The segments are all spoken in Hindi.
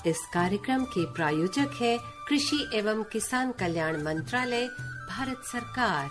इस कार्यक्रम के प्रायोजक है कृषि एवं किसान कल्याण मंत्रालय, भारत सरकार।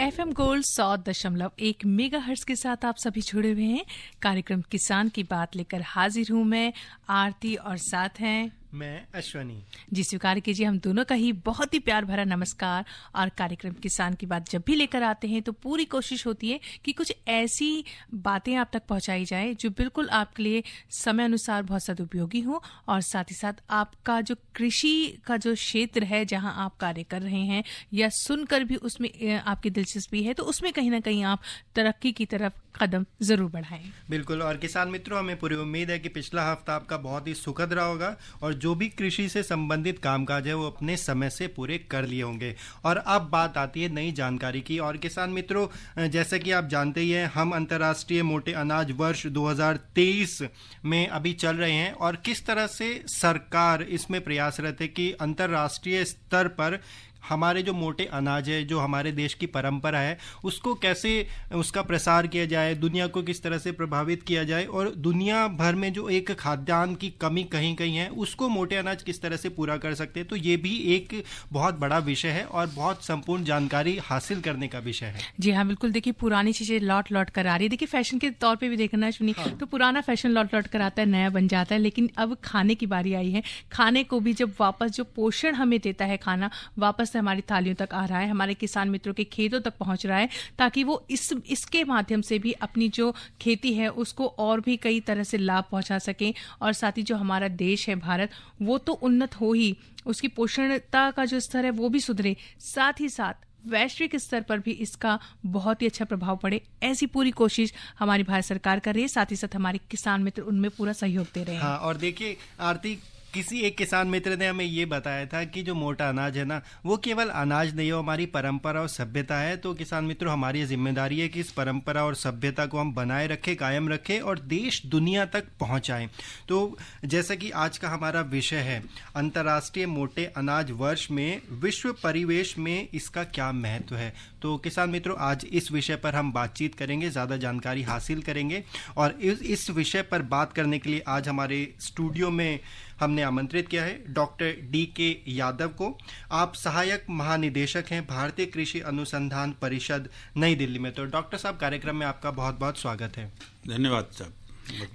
FM गोल्ड 100.1 मेगाहर्ट्ज के साथ आप सभी जुड़े हुए हैं। कार्यक्रम किसान की बात लेकर हाजिर हूँ मैं आरती, और साथ हैं मैं अश्वनी। जी, स्वीकार कीजिए हम दोनों का ही बहुत ही प्यार भरा नमस्कार। और कार्यक्रम किसान की बात जब भी लेकर आते हैं तो पूरी कोशिश होती है कि कुछ ऐसी बातें आप तक पहुंचाई जाए जो बिल्कुल आपके लिए समय अनुसार बहुत सदुपयोगी हो, और साथ ही साथ आपका जो कृषि का जो क्षेत्र है जहां आप कार्य कर रहे हैं या सुनकर भी उसमें आपकी दिलचस्पी है तो उसमें कहीं ना कहीं आप तरक्की की तरफ कदम जरूर बढ़ाएं। बिल्कुल। और किसान मित्रों, हमें पूरी उम्मीद है कि पिछला हफ्ता आपका बहुत ही सुखद रहा होगा और जो भी कृषि से संबंधित कामकाज है वो अपने समय से पूरे कर लिए होंगे। और अब बात आती है नई जानकारी की। और किसान मित्रों, जैसे कि आप जानते ही हैं, हम अंतर्राष्ट्रीय मोटे अनाज वर्ष 2023 में अभी चल रहे हैं और किस तरह से सरकार इसमें प्रयासरत है कि अंतर्राष्ट्रीय स्तर पर हमारे जो मोटे अनाज है, जो हमारे देश की परंपरा है, उसको कैसे उसका प्रसार किया जाए, दुनिया को किस तरह से प्रभावित किया जाए, और दुनिया भर में जो एक खाद्यान्न की कमी कहीं कहीं है उसको मोटे अनाज किस तरह से पूरा कर सकते हैं। तो ये भी एक बहुत बड़ा विषय है और बहुत संपूर्ण जानकारी हासिल करने का विषय है। जी हाँ, बिल्कुल। देखिए, पुरानी चीजें लौट लौट कर आ रही है। देखिए, फैशन के तौर पे भी देखना सुनी तो पुराना फैशन लौट लौट कर आता है, नया बन जाता है। लेकिन अब खाने की बारी आई है। खाने को भी जब वापस जो पोषण हमें देता है खाना, वापस हमारी थालियों तक आ रहा है, हमारे किसान मित्रों के खेतों तक पहुंच रहा है, ताकि वो इसके माध्यम से भी अपनी जो खेती है उसको और भी कई तरह से लाभ पहुंचा सकें। और साथ ही जो हमारा देश है भारत, वो तो उन्नत हो ही, उसकी पोषणता का जो स्तर है वो भी सुधरे, साथ ही साथ वैश्विक स्तर पर भी इसका बहुत ही अच्छा प्रभाव पड़े। ऐसी पूरी कोशिश हमारी भारत सरकार कर रही है। साथ ही साथ हमारे किसान मित्र उनमें पूरा सहयोग दे रहे हैं। हाँ, और देखिए आरती, किसी एक किसान मित्र ने हमें ये बताया था कि जो मोटा अनाज है ना, वो केवल अनाज नहीं हो, हमारी परंपरा और सभ्यता है। तो किसान मित्रों, हमारी जिम्मेदारी है कि इस परंपरा और सभ्यता को हम बनाए रखें, कायम रखें और देश दुनिया तक पहुंचाएं। तो जैसा कि आज का हमारा विषय है अंतर्राष्ट्रीय मोटे अनाज वर्ष में विश्व परिवेश में इसका क्या महत्व है, तो किसान मित्रों आज इस विषय पर हम बातचीत करेंगे, ज़्यादा जानकारी हासिल करेंगे। और इस विषय पर बात करने के लिए आज हमारे स्टूडियो में हमने आमंत्रित किया है डॉक्टर DK यादव को। आप सहायक महानिदेशक हैं भारतीय कृषि अनुसंधान परिषद, नई दिल्ली में। तो डॉक्टर साहब, कार्यक्रम में आपका बहुत बहुत स्वागत है। धन्यवाद साहब।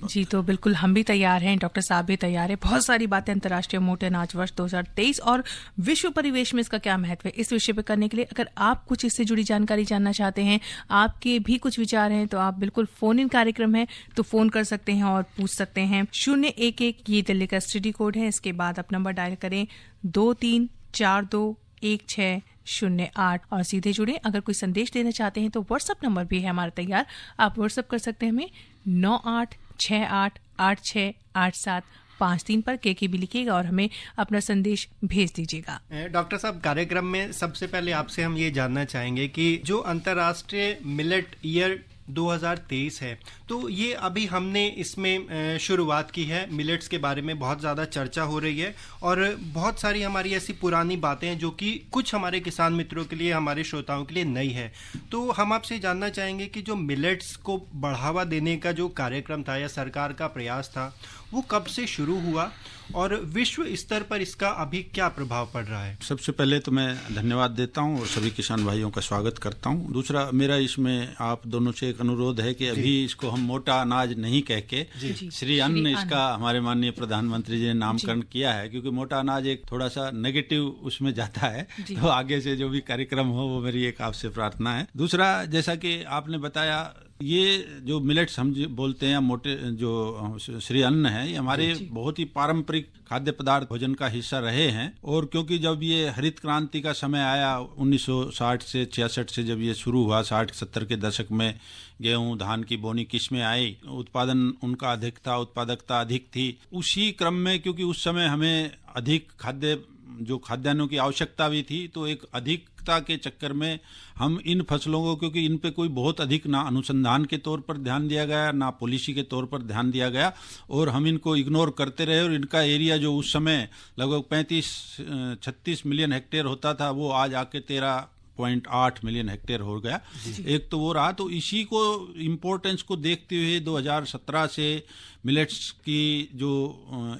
जी, तो बिल्कुल हम भी तैयार हैं, डॉक्टर साहब भी तैयार है। बहुत सारी बातें अंतर्राष्ट्रीय मोटे अनाज वर्ष 2023 और विश्व परिवेश में इसका क्या महत्व है, इस विषय पर करने के लिए अगर आप कुछ इससे जुड़ी जानकारी जानना चाहते हैं, आपके भी कुछ विचार हैं, तो आप बिल्कुल फोन इन कार्यक्रम है तो फोन कर सकते हैं और पूछ सकते हैं। 011 ये दिल्ली का STD कोड है। इसके बाद आप नंबर डायल करें 23421608 और सीधे जुड़े। अगर कोई संदेश देना चाहते हैं तो व्हाट्सएप नंबर भी है हमारा तैयार, आप व्हाट्सएप कर सकते हैं हमें 9868868753 पर के भी लिखिएगा और हमें अपना संदेश भेज दीजिएगा। डॉक्टर साहब, कार्यक्रम में सबसे पहले आपसे हम ये जानना चाहेंगे कि जो अंतर्राष्ट्रीय मिलेट ईयर 2023 है, तो ये अभी हमने इसमें शुरुआत की है। मिलेट्स के बारे में बहुत ज़्यादा चर्चा हो रही है और बहुत सारी हमारी ऐसी पुरानी बातें हैं जो कि कुछ हमारे किसान मित्रों के लिए, हमारे श्रोताओं के लिए नई है। तो हम आपसे जानना चाहेंगे कि जो मिलेट्स को बढ़ावा देने का जो कार्यक्रम था या सरकार का प्रयास था, वो कब से शुरू हुआ और विश्व स्तर पर इसका अभी क्या प्रभाव पड़ रहा है? सबसे पहले तो मैं धन्यवाद देता हूं और सभी किसान भाइयों का स्वागत करता हूं। दूसरा, मेरा इसमें आप दोनों से एक अनुरोध है कि अभी इसको हम मोटा अनाज नहीं कह के श्री अन्न इसका हमारे माननीय प्रधानमंत्री जी ने नामकरण किया है, क्योंकि मोटा अनाज एक थोड़ा सा नेगेटिव उसमें जाता है। तो आगे से जो भी कार्यक्रम हो वो मेरी एक आपसे प्रार्थना है। दूसरा, जैसा कि आपने बताया, ये जो मिलेट्स हम बोलते हैं, मोटे जो श्री अन्न है, ये हमारे बहुत ही पारंपरिक खाद्य पदार्थ भोजन का हिस्सा रहे हैं। और क्योंकि जब ये हरित क्रांति का समय आया 1960 से 66 से, जब ये शुरू हुआ 60-70 के दशक में, गेहूं धान की बोनी किस्में आई, उत्पादन उनका अधिक था, उत्पादकता अधिक थी। उसी क्रम में क्योंकि उस समय हमें अधिक खाद्यान्नों की आवश्यकता भी थी, तो एक अधिकता के चक्कर में हम इन फसलों को, क्योंकि इन पे कोई बहुत अधिक ना अनुसंधान के तौर पर ध्यान दिया गया, ना पॉलिसी के तौर पर ध्यान दिया गया, और हम इनको इग्नोर करते रहे। और इनका एरिया जो उस समय लगभग 35-36 मिलियन हेक्टेयर होता था, वो आज आके 13 1.8 मिलियन हेक्टेयर हो गया। एक तो वो रहा, तो इसी को इम्पोर्टेंस को देखते हुए 2017 से मिलेट्स की जो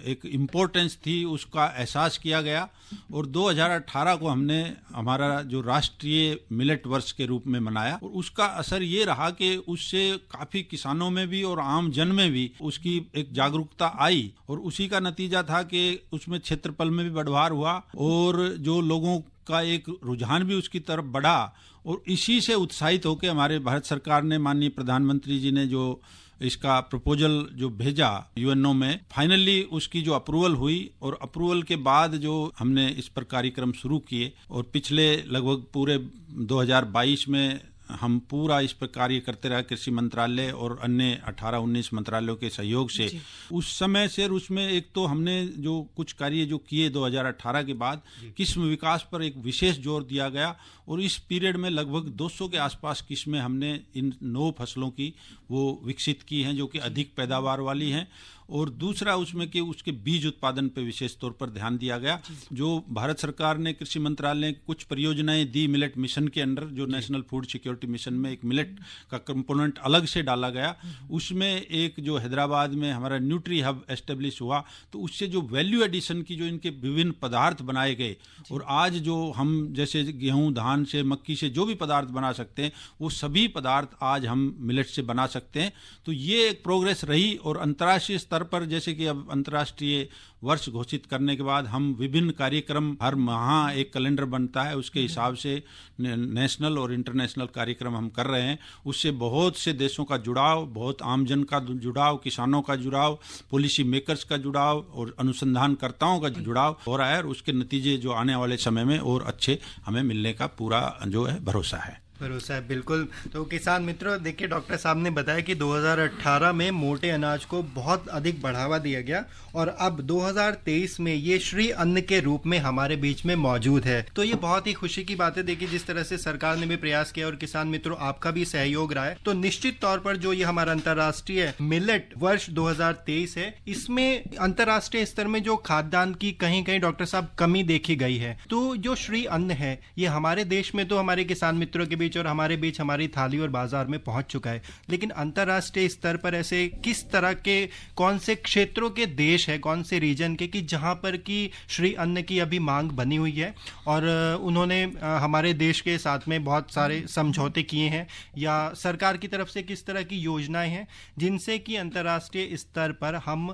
एक इम्पोर्टेंस थी उसका एहसास किया गया और 2018 को हमने हमारा जो राष्ट्रीय मिलेट वर्ष के रूप में मनाया। और उसका असर ये रहा कि उससे काफी किसानों में भी और आम जन में भी उसकी एक जागरूकता आई और उसी का नतीजा था कि उसमें क्षेत्रफल में भी बढ़वार हुआ और जो लोगों का एक रुझान भी उसकी तरफ बढ़ा। और इसी से उत्साहित होकर हमारे भारत सरकार ने, माननीय प्रधानमंत्री जी ने जो इसका प्रपोजल जो भेजा यूएनओ में, फाइनली उसकी जो अप्रूवल हुई और अप्रूवल के बाद जो हमने इस पर कार्यक्रम शुरू किए और पिछले लगभग पूरे 2022 में हम पूरा इस पर कार्य करते रहे, कृषि मंत्रालय और अन्य 18-19 मंत्रालयों के सहयोग से। उस समय से उसमें एक तो हमने जो कुछ कार्य जो किए 2018 के बाद किस्म विकास पर एक विशेष जोर दिया गया और इस पीरियड में लगभग 200 के आसपास किस्में हमने इन 9 फसलों की वो विकसित की हैं जो कि अधिक पैदावार वाली हैं। और दूसरा उसमें कि उसके बीज उत्पादन पर विशेष तौर पर ध्यान दिया गया। जो भारत सरकार ने, कृषि मंत्रालय ने कुछ परियोजनाएं दी मिलेट मिशन के अंडर, जो नेशनल फूड सिक्योरिटी मिशन में एक मिलेट का कंपोनेंट अलग से डाला गया। उसमें एक जो हैदराबाद में हमारा न्यूट्री हब एस्टेब्लिश हुआ, तो उससे जो वैल्यू एडिशन की जो इनके विभिन्न पदार्थ बनाए गए और आज जो हम जैसे गेहूं, धान से, मक्की से जो भी पदार्थ बना सकते हैं वो सभी पदार्थ आज हम मिलेट से बना सकते हैं। तो ये एक प्रोग्रेस रही। और अंतर्राष्ट्रीय स्तर पर जैसे कि अब अंतर्राष्ट्रीय वर्ष घोषित करने के बाद हम विभिन्न कार्यक्रम, हर माह एक कैलेंडर बनता है, उसके हिसाब से नेशनल और इंटरनेशनल कार्यक्रम हम कर रहे हैं। उससे बहुत से देशों का जुड़ाव, बहुत आमजन का जुड़ाव, किसानों का जुड़ाव, पॉलिसी मेकर्स का जुड़ाव और अनुसंधानकर्ताओं का जुड़ाव हो रहा है और उसके नतीजे जो आने वाले समय में और अच्छे हमें मिलने का पूरा जो है भरोसा है। बिल्कुल। तो किसान मित्रों, देखिए डॉक्टर साहब ने बताया कि 2018 में मोटे अनाज को बहुत अधिक बढ़ावा दिया गया और अब 2023 में ये श्री अन्न के रूप में हमारे बीच में मौजूद है। तो ये बहुत ही खुशी की बात है। देखिए जिस तरह से सरकार ने भी प्रयास किया और किसान मित्रों आपका भी सहयोग रहा है, तो निश्चित तौर पर जो ये हमारा अंतर्राष्ट्रीय मिलेट वर्ष 2023 है, इसमें अंतर्राष्ट्रीय स्तर में जो खाद्यान्न की कहीं कहीं डॉक्टर साहब कमी देखी गई है। तो जो श्री अन्न है ये हमारे देश में तो हमारे किसान मित्रों के बीच और हमारे बीच हमारी थाली और बाजार में पहुंच चुका है, लेकिन अंतर्राष्ट्रीय स्तर पर ऐसे किस तरह के, कौन से क्षेत्रों के देश है, कौन से रीजन के कि जहां पर की श्री अन्न की अभी मांग बनी हुई है और उन्होंने हमारे देश के साथ में बहुत सारे समझौते किए हैं, या सरकार की तरफ से किस तरह की योजनाएं हैं जिनसे कि अंतर्राष्ट्रीय स्तर पर हम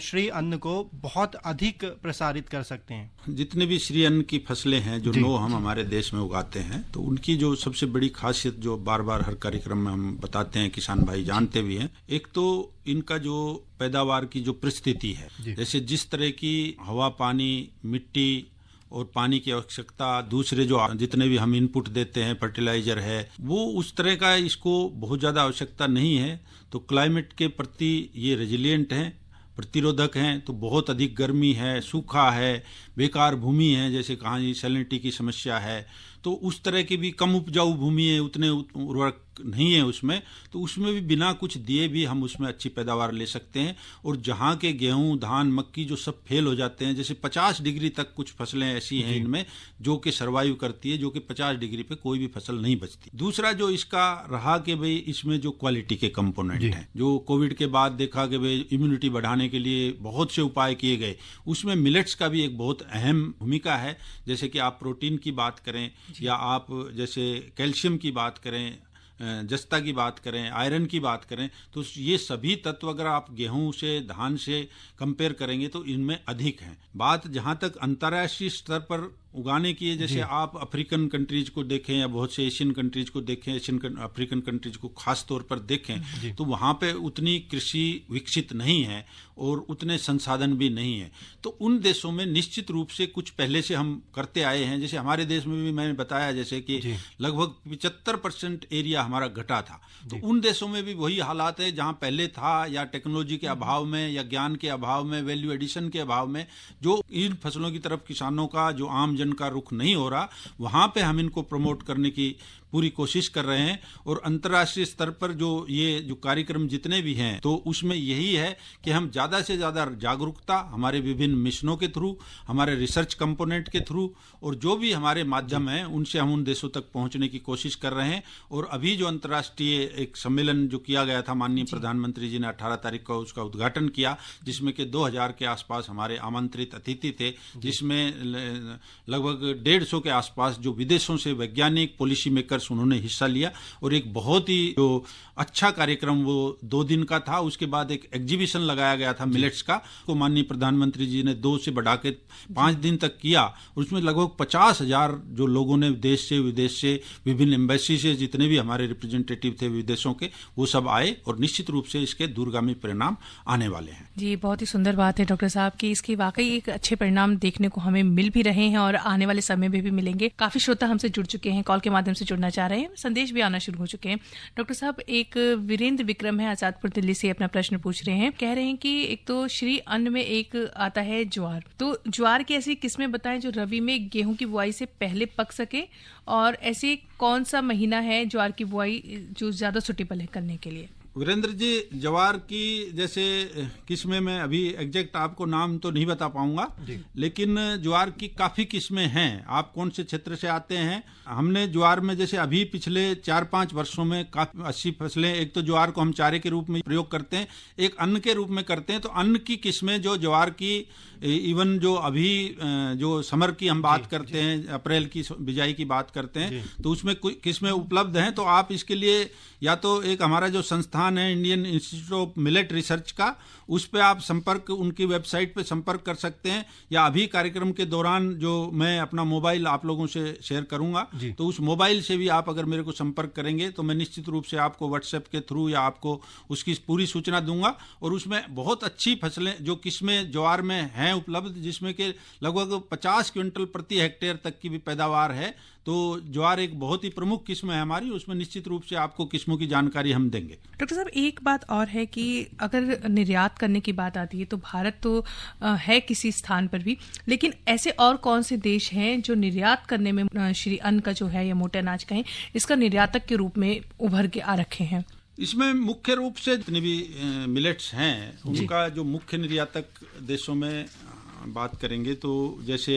श्री अन्न को बहुत अधिक प्रसारित कर सकते हैं? जितने भी श्री अन्न की फसलें हैं जो 9 हम हमारे देश में उगाते हैं, तो उनकी जो सबसे बड़ी खासियत जो बार बार हर कार्यक्रम में हम बताते हैं, किसान भाई जानते भी हैं, एक तो इनका जो पैदावार की जो परिस्थिति है, जैसे जिस तरह की हवा, पानी, मिट्टी और पानी की आवश्यकता, दूसरे जो जितने भी हम इनपुट देते हैं, फर्टिलाइजर है, वो उस तरह का इसको बहुत ज़्यादा आवश्यकता नहीं है। तो क्लाइमेट के प्रति ये रेजिलिएंट हैं, प्रतिरोधक हैं। तो बहुत अधिक गर्मी है, सूखा है, बेकार भूमि है, जैसे कहाँ सैलिनिटी की समस्या है, तो उस तरह की भी कम उपजाऊ भूमि है, उतने उर्वरक नहीं है उसमें, तो उसमें भी बिना कुछ दिए भी हम उसमें अच्छी पैदावार ले सकते हैं। और जहाँ के गेहूं, धान, मक्की जो सब फेल हो जाते हैं, जैसे 50 डिग्री तक कुछ फसलें ऐसी हैं इनमें जो कि सर्वाइव करती है, जो कि 50 डिग्री पे कोई भी फसल नहीं बचती। दूसरा जो इसका रहा कि भाई इसमें जो क्वालिटी के कंपोनेंट हैं, जो कोविड के बाद देखा कि भाई इम्यूनिटी बढ़ाने के लिए बहुत से उपाय किए गए, उसमें मिलेट्स का भी एक बहुत अहम भूमिका है। जैसे कि आप प्रोटीन की बात करें या आप जैसे कैल्शियम की बात करें, जस्ता की बात करें, आयरन की बात करें, तो ये सभी तत्व अगर आप गेहूं से, धान से कंपेयर करेंगे तो इनमें अधिक हैं। बात जहां तक अंतर्राष्ट्रीय स्तर पर उगाने की है, जैसे आप अफ्रीकन कंट्रीज को देखें या बहुत से एशियन कंट्रीज को देखें, एशियन अफ्रीकन कंट्रीज को खास तौर पर देखें, तो वहां पे उतनी कृषि विकसित नहीं है और उतने संसाधन भी नहीं है। तो उन देशों में निश्चित रूप से कुछ पहले से हम करते आए हैं। जैसे हमारे देश में भी मैंने बताया जैसे कि लगभग 75% एरिया हमारा घटा था, तो उन देशों में भी वही हालात है जहां पहले था, या टेक्नोलॉजी के अभाव में, या ज्ञान के अभाव में, वैल्यू एडिशन के अभाव में, जो इन फसलों की तरफ किसानों का, जो आम भोजन का रुख नहीं हो रहा, वहां पे हम इनको प्रमोट करने की पूरी कोशिश कर रहे हैं। और अंतर्राष्ट्रीय स्तर पर जो कार्यक्रम जितने भी हैं, तो उसमें यही है कि हम ज़्यादा से ज़्यादा जागरूकता हमारे विभिन्न मिशनों के थ्रू, हमारे रिसर्च कंपोनेंट के थ्रू, और जो भी हमारे माध्यम हैं उनसे हम उन देशों तक पहुंचने की कोशिश कर रहे हैं। और अभी जो अंतर्राष्ट्रीय एक सम्मेलन जो किया गया था, माननीय प्रधानमंत्री जी ने 18 तारीख को उसका उद्घाटन किया, जिसमें कि 2000 के आसपास हमारे आमंत्रित अतिथि थे, जिसमें लगभग 150 के आसपास जो विदेशों से वैज्ञानिक, पॉलिसी मेकर्स उन्होंने हिस्सा लिया। और एक बहुत ही जो अच्छा कार्यक्रम वो 2 दिन का था। उसके बाद एक एग्जीबिशन लगाया गया था मिलेट्स का, को माननीय प्रधानमंत्री जी ने 2 से बढ़ा के 5 दिन तक किया। उसमें लगभग 50,000 जो लोगों ने देश से, विदेश से, विभिन्न एम्बेसी से, जितने भी हमारे रिप्रेजेंटेटिव थे विदेशों के, वो सब आए। और निश्चित रूप से इसके दूरगामी परिणाम आने वाले हैं। जी, बहुत ही सुंदर बात है डॉक्टर साहब की इसके वाकई एक अच्छे परिणाम देखने को हमें मिल भी रहे हैं और आने वाले समय में भी मिलेंगे। काफी श्रोता हमसे जुड़ चुके हैं, कॉल के माध्यम से जुड़ना चाह रहे हैं, संदेश भी आना शुरू हो चुके हैं। डॉक्टर साहब, एक वीरेंद्र विक्रम है आजादपुर दिल्ली से, अपना प्रश्न पूछ रहे हैं। कह रहे हैं कि एक तो श्री अन्न में एक आता है ज्वार, तो ज्वार की ऐसी किस्में बताएं जो रबी में गेहूं की बुआई से पहले पक सके, और ऐसे कौन सा महीना है ज्वार की बुआई जो ज्यादा सुटेबल है करने के लिए? वीरेंद्र जी, ज्वार की जैसे किस्में में अभी एग्जैक्ट आपको नाम तो नहीं बता पाऊंगा, लेकिन ज्वार की काफ़ी किस्में हैं। आप कौन से क्षेत्र से आते हैं? हमने ज्वार में जैसे अभी पिछले 4-5 वर्षों में काफी 80 फसलें, एक तो ज्वार को हम चारे के रूप में प्रयोग करते हैं, एक अन्न के रूप में करते हैं। तो अन्न की किस्में जो ज्वार की, इवन जो अभी जो समर की हम बात करते हैं, अप्रैल की बिजाई की बात करते हैं, तो उसमें कुछ किस्में उपलब्ध हैं। तो आप इसके लिए या तो एक हमारा जो संस्थान है Indian institute of millet research का, उस पे आप संपर्क, उनकी वेबसाइट पे संपर्क कर सकते हैं, या अभी कार्यक्रम के दौरान जो मैं अपना मोबाइल आप लोगों से शेयर करूंगा, तो उस मोबाइल से भी आप अगर मेरे को संपर्क करेंगे तो मैं निश्चित रूप से आपको व्हाट्सएप के थ्रू या आपको उसकी पूरी सूचना दूंगा। और उसमें बहुत अच्छी फसलें जो किस्में ज्वार में हैं उपलब्ध, जिसमें कि लगभग 50 क्विंटल प्रति हेक्टेयर तक की भी पैदावार है। तो ज्वार एक बहुत ही प्रमुख किस्म है हमारी, उसमें निश्चित रूप से आपको किस्मों की जानकारी हम देंगे। डॉक्टर साहब, एक बात और है कि अगर निर्यात करने की बात आती है तो भारत तो है किसी स्थान पर भी, लेकिन ऐसे और कौन से देश हैं जो निर्यात करने में श्री अन्न का जो है या मोटे अनाज कहें, इसका निर्यातक के रूप में उभर के आ रखे हैं? इसमें मुख्य रूप से जितने भी मिलेट्स हैं उनका जो मुख्य निर्यातक देशों में बात करेंगे तो जैसे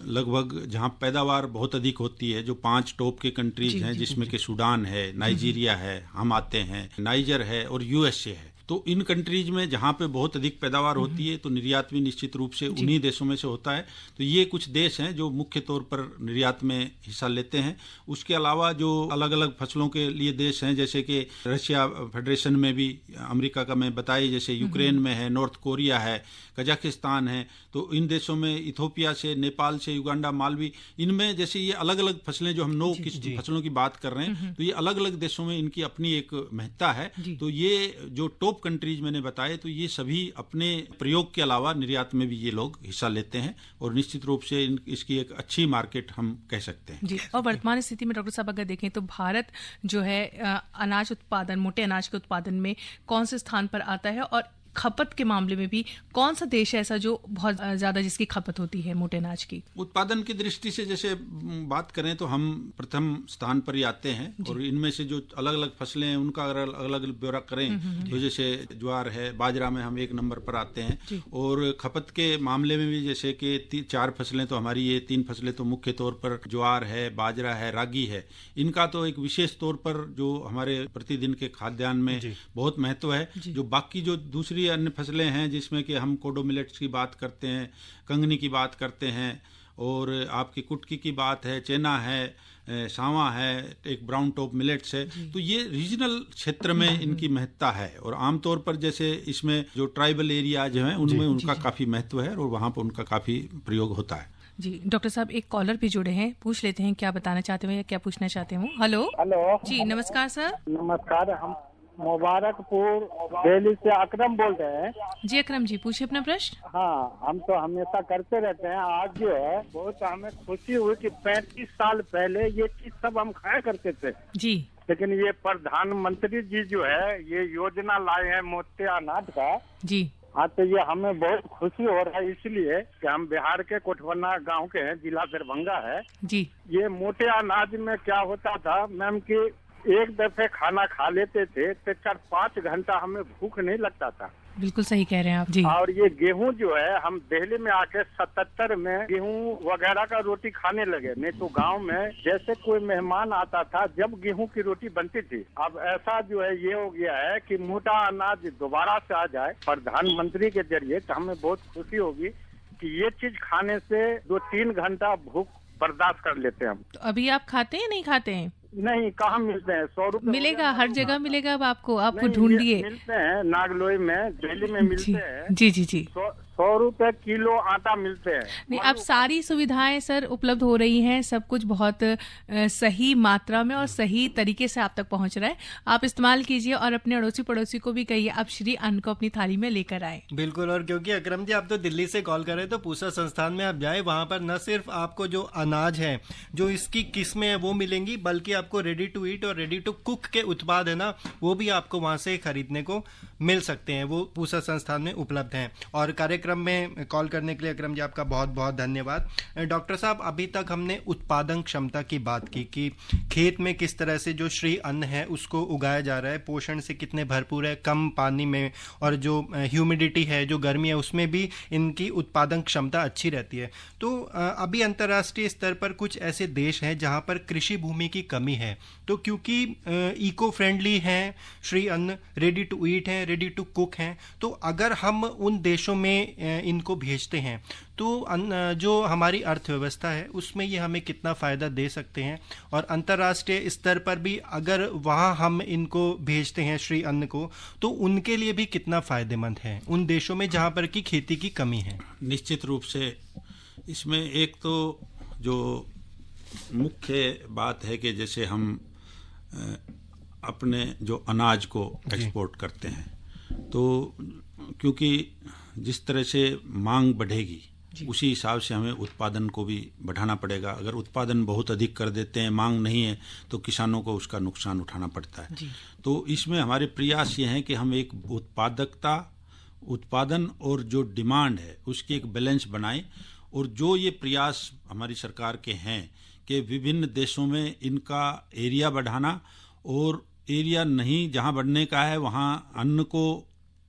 लगभग जहां पैदावार बहुत अधिक होती है, जो 5 टॉप के कंट्रीज हैं, जिसमें कि सूडान है, नाइजीरिया है, हम आते हैं, नाइजर है और यूएसए है। तो इन कंट्रीज में जहां पे बहुत अधिक पैदावार होती है तो निर्यात भी निश्चित रूप से उन्हीं देशों में से होता है। तो ये कुछ देश हैं जो मुख्य तौर पर निर्यात में हिस्सा लेते हैं। उसके अलावा जो अलग अलग फसलों के लिए देश हैं, जैसे कि रशिया फेडरेशन में भी, अमेरिका का मैं बताई, जैसे यूक्रेन में है, नॉर्थ कोरिया है, कजाकिस्तान है। तो इन देशों में इथोपिया से, नेपाल से, युगांडा, मालवी, इनमें जैसे ये अलग अलग फसलें जो हम 9 फसलों की बात कर रहे हैं, तो ये अलग अलग देशों में इनकी अपनी एक महत्ता है। तो ये जो टॉप कंट्रीज मैंने बताए, तो ये सभी अपने प्रयोग के अलावा निर्यात में भी ये लोग हिस्सा लेते हैं, और निश्चित रूप से इसकी एक अच्छी मार्केट हम कह सकते हैं। जी, और वर्तमान स्थिति में डॉक्टर साहब अगर देखें तो भारत जो है अनाज उत्पादन, मोटे अनाज के उत्पादन में कौन से स्थान पर आता है, और खपत के मामले में भी कौन सा देश है ऐसा जो बहुत ज्यादा जिसकी खपत होती है मोटे अनाज की? उत्पादन की दृष्टि से जैसे बात करें तो हम प्रथम स्थान पर ही आते हैं, और इनमें से जो अलग अलग फसलें हैं उनका अगर अलग अलग ब्यौरा करें तो जैसे ज्वार है, बाजरा में हम 1 नंबर पर आते हैं। और खपत के मामले में भी जैसे कि 4 फसलें तो हमारी, ये 3 फसलें तो मुख्य तौर पर ज्वार है, बाजरा है, रागी है, इनका तो एक विशेष तौर पर जो हमारे प्रतिदिन के खाद्यान्न में बहुत महत्व है। जो बाकी जो दूसरी अन्य फसलें हैं, जिसमें कि हम कोडो मिलेट्स की बात करते हैं, कंगनी की बात करते हैं, और आपकी कुटकी की बात है, चेना है, सावा है, एक ब्राउन टॉप मिलेट्स है। तो ये रीजनल क्षेत्र में इनकी महत्ता है, और आमतौर पर जैसे इसमें जो ट्राइबल एरिया जो है उनमें उनका काफी महत्व है, और वहाँ पर उनका काफी प्रयोग होता है। जी, डॉक्टर साहब एक कॉलर भी जुड़े हैं, पूछ लेते हैं क्या बताना चाहते हो या क्या पूछना चाहते हो। हेलो जी, नमस्कार सर। नमस्कार, हम मुबारकपुर दिल्ली से अकरम बोल रहे हैं। जी अकरम जी, पूछिए अपना प्रश्न। हाँ, हम तो हमेशा करते रहते हैं। आज जो है बहुत हमें खुशी हुई कि 35 साल पहले ये चीज सब हम खाया करते थे जी, लेकिन ये प्रधानमंत्री जी जो है ये योजना लाए हैं मोटे अनाज का जी, हाँ, तो ये हमें बहुत खुशी हो रहा है इसलिए कि हम बिहार के कोठवन्ना गांव के हैं, जिला दरभंगा है जी। ये मोटे अनाज में क्या होता था मैम कि एक दफे खाना खा लेते थे तो 4-5 घंटा हमें भूख नहीं लगता था। बिल्कुल सही कह रहे हैं आप जी। और ये गेहूं जो है, हम दिल्ली में आके 77 में गेहूं वगैरह का रोटी खाने लगे। नहीं तो गांव में जैसे कोई मेहमान आता था जब गेहूं की रोटी बनती थी। अब ऐसा जो है ये हो गया है कि मोटा अनाज दोबारा से आ जाए प्रधानमंत्री के जरिए, तो हमें बहुत खुशी होगी कि ये चीज खाने से 2-3 घंटा भूख बर्दाश्त कर लेते हैं हम। तो अभी आप खाते हैं नहीं खाते हैं? नहीं, कहाँ मिलते हैं? 100 रुपए मिलेगा, हर जगह मिलेगा। अब आपको ढूंढिए। मिलते हैं नागलोई में, दिल्ली में मिलते हैं। जी जी जी। 100 रुपए किलो आटा मिलते हैं। नहीं, अब सारी सुविधाएं सर उपलब्ध हो रही हैं, सब कुछ बहुत सही मात्रा में और सही तरीके से आप तक पहुंच रहा है। आप इस्तेमाल कीजिए और अपने अड़ोसी पड़ोसी को भी कहिए अब श्री अन्न को अपनी थाली में लेकर आए। बिल्कुल। और क्योंकि अकरम जी आप तो दिल्ली से कॉल कर रहे हैं, तो पूसा संस्थान में आप जाए, वहां पर न सिर्फ आपको जो अनाज है, जो इसकी किस्में है वो मिलेंगी, बल्कि आपको रेडी टू ईट और रेडी टू कुक के उत्पाद है ना, वो भी आपको वहां से खरीदने को मिल सकते हैं। वो पूसा संस्थान में उपलब्ध हैं। और कार्यक्रम में कॉल करने के लिए अकरम जी आपका बहुत बहुत धन्यवाद। डॉक्टर साहब, अभी तक हमने उत्पादन क्षमता की बात की कि खेत में किस तरह से जो श्री अन्न है उसको उगाया जा रहा है, पोषण से कितने भरपूर है, कम पानी में, और जो ह्यूमिडिटी है, जो गर्मी है, उसमें भी इनकी उत्पादन क्षमता अच्छी रहती है। तो अभी अंतर्राष्ट्रीय स्तर पर कुछ ऐसे देश हैं जहां पर कृषि भूमि की कमी है, तो क्योंकि इको फ्रेंडली हैं श्री अन्न, रेडी टू ईट हैं, रेडी टू कुक हैं, तो अगर हम उन देशों में इनको भेजते हैं तो जो हमारी अर्थव्यवस्था है उसमें ये हमें कितना फ़ायदा दे सकते हैं, और अंतर्राष्ट्रीय स्तर पर भी अगर वहाँ हम इनको भेजते हैं श्री अन्न को, तो उनके लिए भी कितना फ़ायदेमंद है उन देशों में जहाँ पर की खेती की कमी है। निश्चित रूप से इसमें एक तो जो मुख्य बात है कि जैसे हम अपने जो अनाज को एक्सपोर्ट करते हैं, तो क्योंकि जिस तरह से मांग बढ़ेगी उसी हिसाब से हमें उत्पादन को भी बढ़ाना पड़ेगा। अगर उत्पादन बहुत अधिक कर देते हैं, मांग नहीं है, तो किसानों को उसका नुकसान उठाना पड़ता है। तो इसमें हमारे प्रयास ये हैं कि हम एक उत्पादकता, उत्पादन और जो डिमांड है उसकी एक बैलेंस बनाएं। और जो ये प्रयास हमारी सरकार के हैं कि विभिन्न देशों में इनका एरिया बढ़ाना, और एरिया नहीं जहां बढ़ने का है वहां अन्न को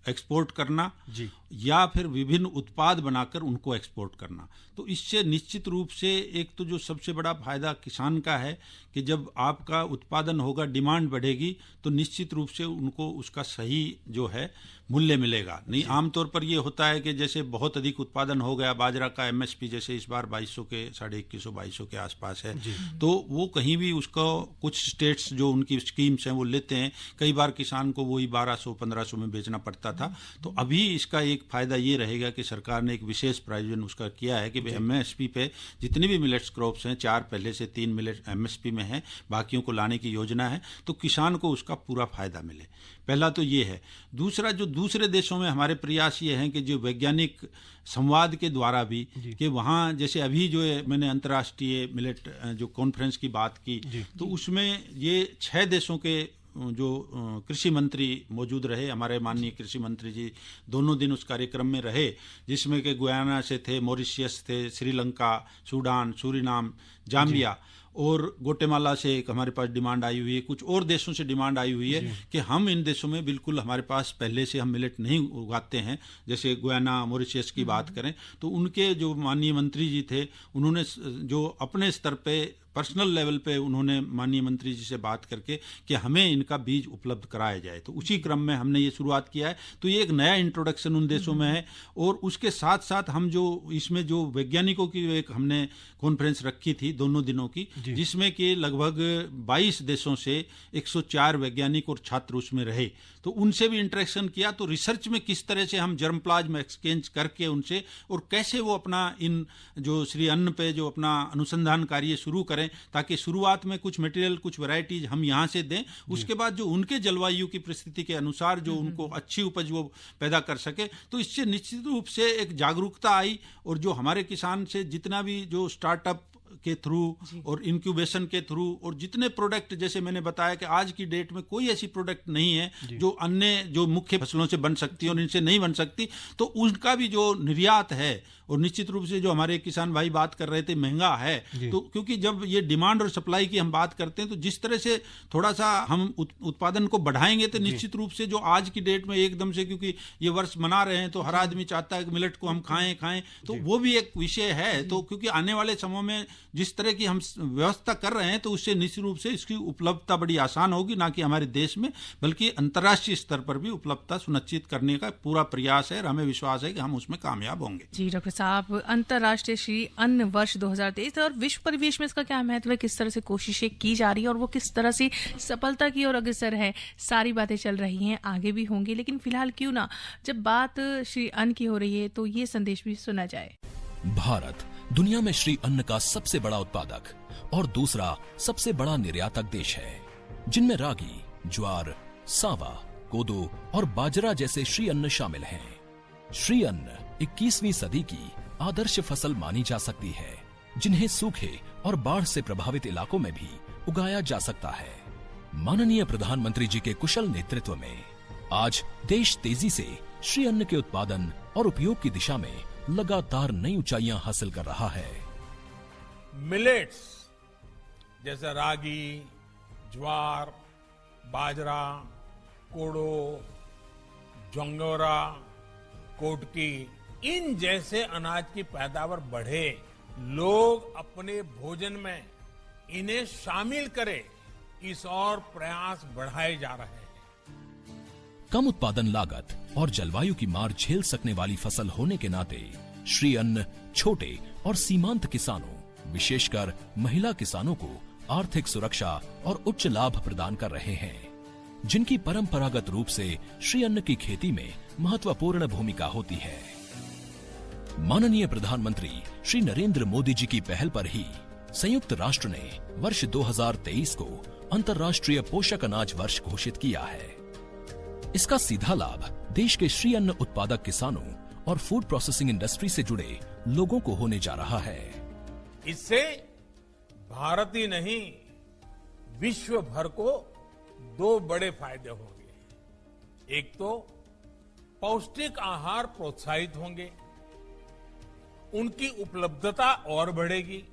एक्सपोर्ट करना जी, या फिर विभिन्न उत्पाद बनाकर उनको एक्सपोर्ट करना। तो इससे निश्चित रूप से एक तो जो सबसे बड़ा फायदा किसान का है कि जब आपका उत्पादन होगा, डिमांड बढ़ेगी, तो निश्चित रूप से उनको उसका सही जो है मूल्य मिलेगा। नहीं, आमतौर पर ये होता है कि जैसे बहुत अधिक उत्पादन हो गया, बाजरा का एमएसपी जैसे इस बार 2200 के 2150-2200 के आसपास है, तो वो कहीं भी उसको कुछ स्टेट्स जो उनकी स्कीम्स हैं वो लेते हैं, कई बार किसान को वही 1200-1500 में बेचना पड़ता था। तो अभी इसका एक फायदा ये रहेगा कि सरकार ने एक विशेष प्रावधान उसका किया है कि एमएसपी पे जितने भी मिलेट्स क्रॉप्स हैं, 4 पहले से 3 मिलेट एमएसपी में हैं, बाकियों को लाने की योजना है, तो किसान को उसका पूरा फायदा मिले। पहला तो ये है। दूसरा, जो दूसरे देशों में हमारे प्रयास ये हैं कि जो वैज्ञानिक संवाद के द्वारा भी कि वहाँ जैसे अभी जो है मैंने अंतर्राष्ट्रीय मिलेट जो कॉन्फ्रेंस की बात की, तो उसमें ये 6 देशों के जो कृषि मंत्री मौजूद रहे, हमारे माननीय कृषि मंत्री जी दोनों दिन उस कार्यक्रम में रहे, जिसमें कि गुयाना से थे, मॉरिशियस थे, श्रीलंका, सूडान, सूरीनाम, जाम्बिया और गुटेमाला से एक हमारे पास डिमांड आई हुई है, कुछ और देशों से डिमांड आई हुई है कि हम इन देशों में बिल्कुल हमारे पास पहले से हम मिलेट नहीं उगाते हैं। जैसे गुयाना, मॉरिशस की बात करें तो उनके जो माननीय मंत्री जी थे, उन्होंने जो अपने स्तर पे पर्सनल लेवल पे उन्होंने माननीय मंत्री जी से बात करके कि हमें इनका बीज उपलब्ध कराया जाए, तो उसी क्रम में हमने ये शुरुआत किया है। तो ये एक नया इंट्रोडक्शन उन देशों में है। और उसके साथ साथ हम जो इसमें जो वैज्ञानिकों की एक हमने कॉन्फ्रेंस रखी थी दोनों दिनों की, जिसमें कि लगभग 22 देशों से 104 वैज्ञानिक और छात्र उसमें रहे, तो उनसे भी इंटरेक्शन किया। तो रिसर्च में किस तरह से हम जर्म प्लाज्म एक्सचेंज करके उनसे, और कैसे वो अपना इन जो श्री अन्न पे जो अपना अनुसंधान कार्य शुरू करें, ताकि शुरुआत में कुछ मटेरियल, कुछ वैरायटीज हम यहाँ से दें, उसके बाद जो उनके जलवायु की परिस्थिति के अनुसार जो उनको अच्छी उपज वो पैदा कर सके। तो इससे निश्चित रूप से एक जागरूकता आई, और जो हमारे किसान से जितना भी जो स्टार्टअप के थ्रू और इंक्यूबेशन के थ्रू, और जितने प्रोडक्ट, जैसे मैंने बताया कि आज की डेट में कोई ऐसी प्रोडक्ट नहीं है जो अन्य जो मुख्य फसलों से बन सकती है और इनसे नहीं बन सकती, तो उनका भी जो निर्यात है, और निश्चित रूप से जो हमारे किसान भाई बात कर रहे थे महंगा है, तो क्योंकि जब ये डिमांड और सप्लाई की हम बात करते हैं तो जिस तरह से थोड़ा सा हम उत्पादन को बढ़ाएंगे तो निश्चित रूप से जो आज की डेट में एकदम से, क्योंकि ये वर्ष मना रहे हैं तो हर आदमी चाहता है कि मिलेट को हम खाएं, तो वो भी एक विषय है। तो क्योंकि आने वाले समय में जिस तरह की हम व्यवस्था कर रहे हैं तो उससे निश्चित रूप से इसकी उपलब्धता बड़ी आसान होगी, ना कि हमारे देश में बल्कि अंतर्राष्ट्रीय स्तर पर भी उपलब्धता सुनिश्चित करने का पूरा प्रयास है और हमें विश्वास है कि हम उसमें कामयाब होंगे। जी डॉक्टर साहब, अंतर्राष्ट्रीय श्री अन्न वर्ष 2023 और विश्व परिवेश में इसका क्या महत्व है, किस तरह से कोशिशें की जा रही है और वो किस तरह से सफलता की ओर अग्रसर है, सारी बातें चल रही हैं, आगे भी होंगी। लेकिन फिलहाल क्यों ना जब बात श्री अन्न की हो रही है तो ये संदेश भी सुना जाए। भारत दुनिया में श्री अन्न का सबसे बड़ा उत्पादक और दूसरा सबसे बड़ा निर्यातक देश है, जिनमें रागी, ज्वार, सांवा, कोदो और बाजरा जैसे श्री अन्न शामिल हैं। श्री अन्न 21वीं सदी की आदर्श फसल मानी जा सकती है, जिन्हें सूखे और बाढ़ से प्रभावित इलाकों में भी उगाया जा सकता है। माननीय प्रधानमंत्री जी के कुशल नेतृत्व में आज देश तेजी से श्री अन्न के उत्पादन और उपयोग की दिशा में लगातार नई ऊंचाइयां हासिल कर रहा है। मिलेट्स जैसे रागी, ज्वार, बाजरा, कोडो, जोंगोरा, कोटकी, इन जैसे अनाज की पैदावार बढ़े, लोग अपने भोजन में इन्हें शामिल करें, इस और प्रयास बढ़ाए जा रहे हैं। कम उत्पादन लागत और जलवायु की मार झेल सकने वाली फसल होने के नाते श्री अन्न छोटे और सीमांत किसानों, विशेषकर महिला किसानों को आर्थिक सुरक्षा और उच्च लाभ प्रदान कर रहे हैं, जिनकी परंपरागत रूप से श्री अन्न की खेती में महत्वपूर्ण भूमिका होती है। माननीय प्रधानमंत्री श्री नरेंद्र मोदी जी की पहल पर ही संयुक्त राष्ट्र ने वर्ष 2023 को अंतर्राष्ट्रीय पोषक अनाज वर्ष घोषित किया है। इसका सीधा लाभ देश के श्री अन्न उत्पादक किसानों और फूड प्रोसेसिंग इंडस्ट्री से जुड़े लोगों को होने जा रहा है। इससे भारत ही नहीं, विश्व भर को दो बड़े फायदे होंगे। एक तो पौष्टिक आहार प्रोत्साहित होंगे, उनकी उपलब्धता और बढ़ेगी,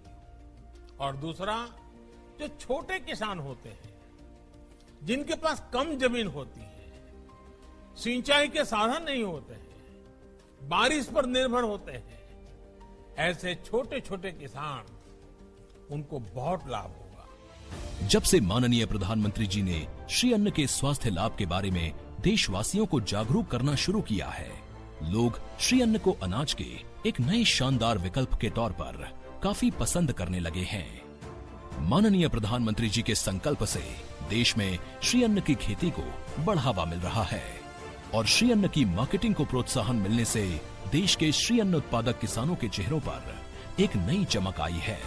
और दूसरा जो छोटे किसान होते हैं, जिनके पास कम जमीन होती है, सिंचाई के साधन नहीं होते हैं, बारिश पर निर्भर होते हैं, ऐसे छोटे छोटे किसान, उनको बहुत लाभ होगा। जब से माननीय प्रधानमंत्री जी ने श्री अन्न के स्वास्थ्य लाभ के बारे में देशवासियों को जागरूक करना शुरू किया है, लोग श्री अन्न को अनाज के एक नए शानदार विकल्प के तौर पर काफी पसंद करने लगे हैं। माननीय प्रधानमंत्री जी के संकल्प से देश में श्री अन्न की खेती को बढ़ावा मिल रहा है और श्री अन्न की मार्केटिंग को प्रोत्साहन मिलने से देश के श्री अन्न उत्पादक किसानों के चेहरों पर एक नई चमक आई है।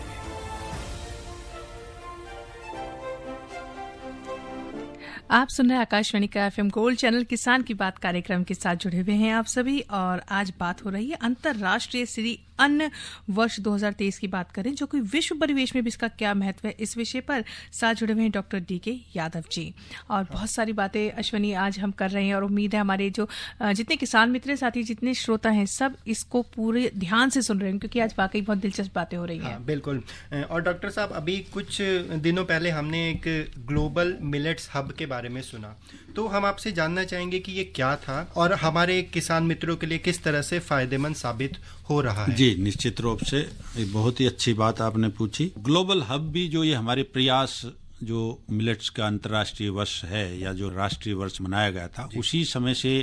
आप सुन रहे हैं आकाशवाणी का FM गोल्ड चैनल किसान की बात कार्यक्रम के साथ जुड़े हुए हैं आप सभी, और आज बात हो रही है अंतर्राष्ट्रीय श्री अन्न वर्ष 2023 की बात करें, जो कि विश्व परिवेश में भी इसका क्या महत्व है, इस विषय पर साथ जुड़े हुए हैं डॉक्टर DK यादव जी। और बहुत सारी बातें अश्वनी आज हम कर रहे हैं और उम्मीद है हमारे जो जितने किसान मित्र साथी, जितने श्रोता हैं, सब इसको पूरे ध्यान से सुन रहे हैं, क्योंकि आज वाकई बहुत दिलचस्प बातें हो रही हैं। बिल्कुल। और डॉक्टर साहब, अभी कुछ दिनों पहले हमने एक ग्लोबल मिलेट्स हब के बारे में सुना, तो हम आपसे जानना चाहेंगे कि ये क्या था और हमारे किसान मित्रों के लिए किस तरह से फायदेमंद साबित हो रहा है। जी, निश्चित रूप से एक बहुत ही अच्छी बात आपने पूछी। ग्लोबल हब भी जो ये हमारे प्रयास, जो मिलेट्स का अंतर्राष्ट्रीय वर्ष है या जो राष्ट्रीय वर्ष मनाया गया था, उसी समय से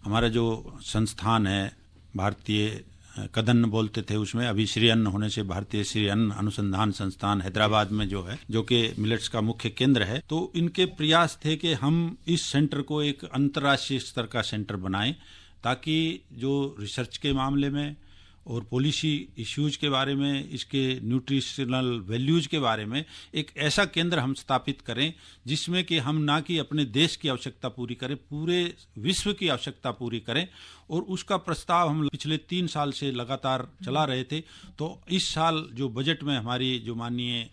हमारा जो संस्थान है, भारतीय कदन्न बोलते थे उसमें, अभी श्री अन्न होने से भारतीय श्री अन्न अनुसंधान संस्थान हैदराबाद में जो है, जो कि मिलेट्स का मुख्य केंद्र है, तो इनके प्रयास थे कि हम इस सेंटर को एक अंतर्राष्ट्रीय स्तर का सेंटर बनाएं, ताकि जो रिसर्च के मामले में और पॉलिसी इश्यूज के बारे में, इसके न्यूट्रिशनल वैल्यूज के बारे में एक ऐसा केंद्र हम स्थापित करें जिसमें कि हम ना कि अपने देश की आवश्यकता पूरी करें, पूरे विश्व की आवश्यकता पूरी करें। और उसका प्रस्ताव हम पिछले 3 साल से लगातार चला रहे थे। तो इस साल जो बजट में हमारी जो माननीय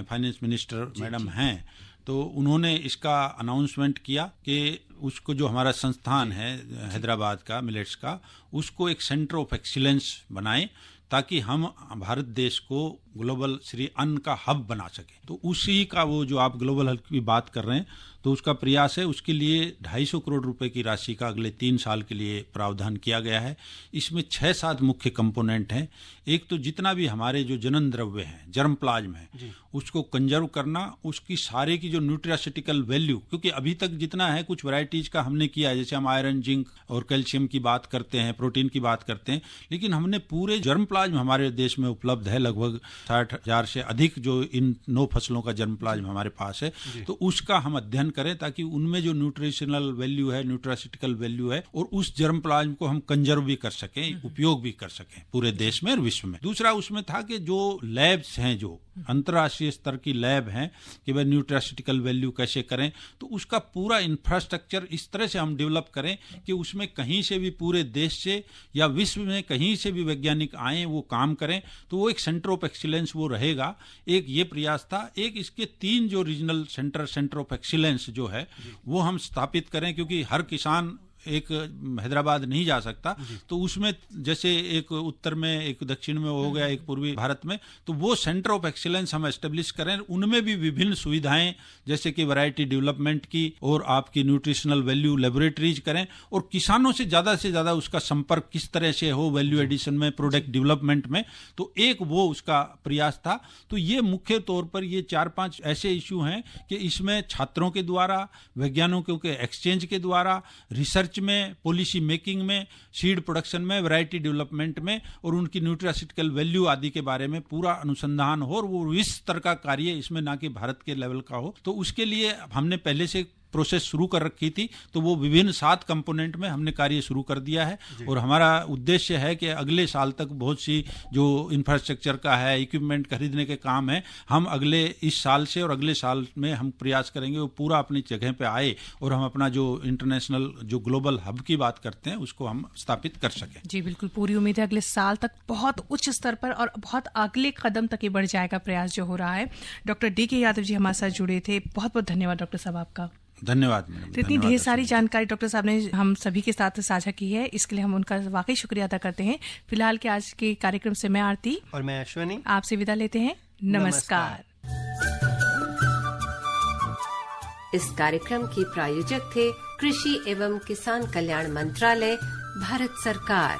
फाइनेंस मिनिस्टर मैडम हैं, तो उन्होंने इसका अनाउंसमेंट किया कि उसको जो हमारा संस्थान है हैदराबाद का मिलेट्स का, उसको एक सेंटर ऑफ एक्सीलेंस बनाएं ताकि हम भारत देश को ग्लोबल श्री अन्न का हब बना सके। तो उसी का वो जो आप ग्लोबल हब की बात कर रहे हैं, तो उसका प्रयास है। उसके लिए 250 करोड़ रुपए की राशि का अगले 3 साल के लिए प्रावधान किया गया है। इसमें 6-7 मुख्य कंपोनेंट हैं। एक तो जितना भी हमारे जो जनन द्रव्य है, जर्म प्लाज्म है, उसको कंजर्व करना, उसकी सारे की जो न्यूट्रास्यूटिकल वैल्यू, क्योंकि अभी तक जितना है कुछ वैरायटीज का हमने किया है, जैसे हम आयरन, जिंक और कैल्शियम की बात करते हैं, प्रोटीन की बात करते हैं, लेकिन हमने पूरे जर्म प्लाज्म हमारे देश में उपलब्ध है, लगभग 60,000 से अधिक जो इन 9 फसलों का जर्म प्लाज्म हमारे पास है। तो उसका हम अध्ययन करें ताकि उनमें जो न्यूट्रिशनल वैल्यू है, न्यूट्रास्यूटिकल वैल्यू है, और उस जर्म प्लाज्म को हम कंजर्व भी कर सकें, उपयोग भी कर सकें पूरे देश में और विश्व में। दूसरा उसमें था कि जो लैब्स हैं, जो अंतर्राष्ट्रीय स्तर की लैब हैं, कि वह न्यूट्रास्यूटिकल वैल्यू कैसे करें, तो उसका पूरा इंफ्रास्ट्रक्चर इस तरह से हम डेवलप करें कि उसमें कहीं से भी पूरे देश से या विश्व में कहीं से भी वैज्ञानिक आए, वो काम करें। तो वो एक सेंटर ऑफ एक्सीलेंस वो रहेगा। एक ये प्रयास था। एक इसके 3 जो रीजनल सेंटर ऑफ एक्सीलेंस जो है वो हम स्थापित करें, क्योंकि हर किसान एक हैदराबाद नहीं जा सकता। तो उसमें जैसे एक उत्तर में, एक दक्षिण में हो गया, एक पूर्वी भारत में, तो वो सेंटर ऑफ एक्सीलेंस हम एस्टेब्लिश करें। उनमें भी विभिन्न सुविधाएं जैसे कि वैरायटी डेवलपमेंट की और आपकी न्यूट्रिशनल वैल्यू लेबोरेटरीज करें, और किसानों से ज्यादा उसका संपर्क किस तरह से हो वैल्यू एडिशन में, प्रोडक्ट डेवलपमेंट में। तो एक वो उसका प्रयास था। तो ये मुख्य तौर पर ये 4-5 ऐसे इश्यू हैं कि इसमें छात्रों के द्वारा, वैज्ञानिकों के एक्सचेंज के द्वारा, रिसर्च में, पॉलिसी मेकिंग में, सीड प्रोडक्शन में, वैरायटी डेवलपमेंट में और उनकी न्यूट्रास्यूटिकल वैल्यू आदि के बारे में पूरा अनुसंधान हो, और वो विश्व स्तर का कार्य इसमें, ना कि भारत के लेवल का हो। तो उसके लिए हमने पहले से प्रोसेस शुरू कर रखी थी। तो वो विभिन्न 7 कंपोनेंट में हमने कार्य शुरू कर दिया है। और हमारा उद्देश्य है कि अगले साल तक बहुत सी जो इंफ्रास्ट्रक्चर का है, इक्विपमेंट खरीदने के काम है, हम अगले इस साल से और अगले साल में हम प्रयास करेंगे वो पूरा अपनी जगह पे आए, और हम अपना जो इंटरनेशनल जो ग्लोबल हब की बात करते हैं उसको हम स्थापित कर सकें। जी बिल्कुल, पूरी उम्मीद है अगले साल तक बहुत उच्च स्तर पर और बहुत अगले कदम तक ये बढ़ जाएगा प्रयास जो हो रहा है। Doctor D.K. यादव जी हमारे साथ जुड़े थे। बहुत बहुत धन्यवाद डॉक्टर साहब आपका। धन्यवाद मैडम। तो इतनी ढेर सारी जानकारी डॉक्टर साहब ने हम सभी के साथ साझा की है, इसके लिए हम उनका वाकई शुक्रिया अदा करते हैं। फिलहाल के आज के कार्यक्रम से मैं आरती और मैं अश्विनी आपसे विदा लेते हैं। नमस्कार। इस कार्यक्रम के प्रायोजक थे कृषि एवं किसान कल्याण मंत्रालय, भारत सरकार।